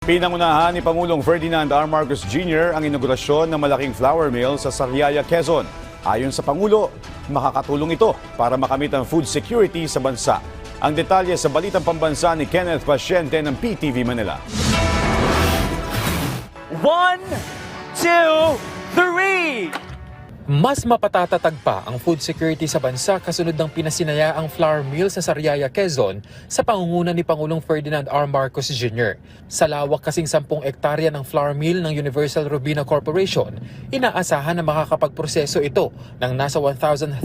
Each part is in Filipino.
Pinangunahan ni Pangulong Ferdinand R. Marcos Jr. ang inaugurasyon ng malaking flour mill sa Sariaya, Quezon. Ayon sa Pangulo, makakatulong ito para makamit ang food security sa bansa. Ang detalye sa Balitang Pambansa ni Kenneth Pasyente ng PTV Manila. 1, 2, 3! Mas mapatatatag pa ang food security sa bansa kasunod ng pinasinayaang flour mill sa Sariaya, Quezon sa pangunguna ni Pangulong Ferdinand R. Marcos Jr. Sa lawak kasing 10 hektarya ng flour mill ng Universal Robina Corporation, inaasahan na makakapagproseso ito ng nasa 1,320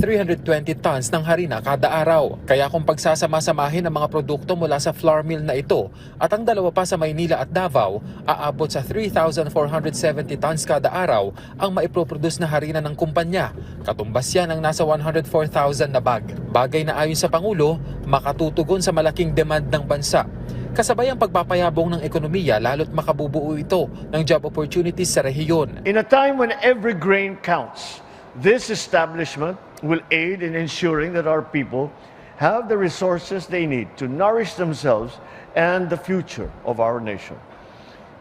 tons ng harina kada araw. Kaya kung pagsasama-samahin ang mga produkto mula sa flour mill na ito at ang dalawa pa sa Maynila at Davao, aabot sa 3,470 tons kada araw ang maiproproduce na harina ng kumpanya. Katumbas yan ang nasa 104,000 na bag. Bagay na ayon sa Pangulo, makatutugon sa malaking demand ng bansa. Kasabay ang pagpapayabong ng ekonomiya lalo't makabubuo ito ng job opportunities sa rehiyon. In a time when every grain counts, this establishment will aid in ensuring that our people have the resources they need to nourish themselves and the future of our nation.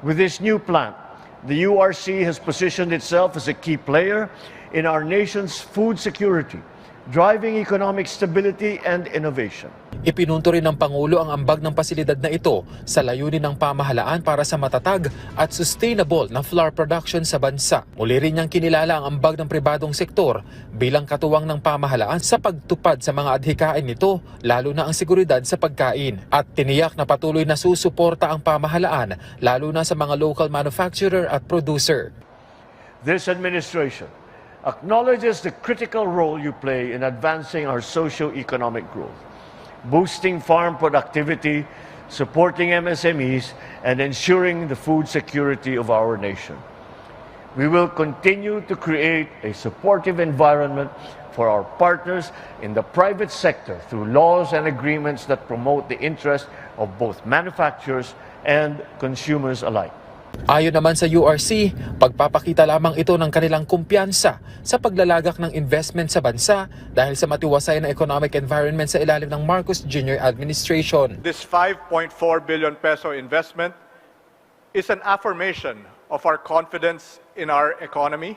With this new plant, the URC has positioned itself as a key player in our nation's food security, driving economic stability and innovation. Ipinunto rin ng Pangulo ang ambag ng pasilidad na ito sa layunin ng pamahalaan para sa matatag at sustainable na flour production sa bansa. Muli rin niyang kinilala ang ambag ng pribadong sektor bilang katuwang ng pamahalaan sa pagtupad sa mga adhikain nito, lalo na ang seguridad sa pagkain. At tiniyak na patuloy na susuporta ang pamahalaan, lalo na sa mga local manufacturer at producer. This administration acknowledges the critical role you play in advancing our socio-economic growth, boosting farm productivity, supporting MSMEs, and ensuring the food security of our nation. We will continue to create a supportive environment for our partners in the private sector through laws and agreements that promote the interest of both manufacturers and consumers alike. Ayon naman sa URC, pagpapakita lamang ito ng kanilang kumpiyansa sa paglalagak ng investment sa bansa dahil sa matiwasay na economic environment sa ilalim ng Marcos Jr. administration. This 5.4 billion peso investment is an affirmation of our confidence in our economy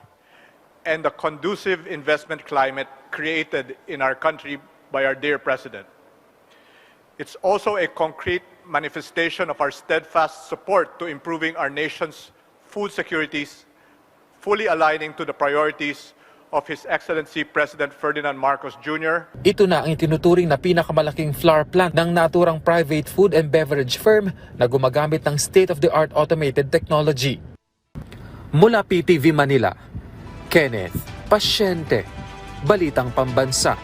and the conducive investment climate created in our country by our dear President. It's also a concrete manifestation of our steadfast support to improving our nation's food securities, fully aligning to the priorities of His Excellency President Ferdinand Marcos Jr. Ito na ang itinuturing na pinakamalaking flour plant ng naturang private food and beverage firm na gumagamit ng state-of-the-art automated technology. Mula PTV Manila, Kenneth Pasyente, Balitang Pambansa.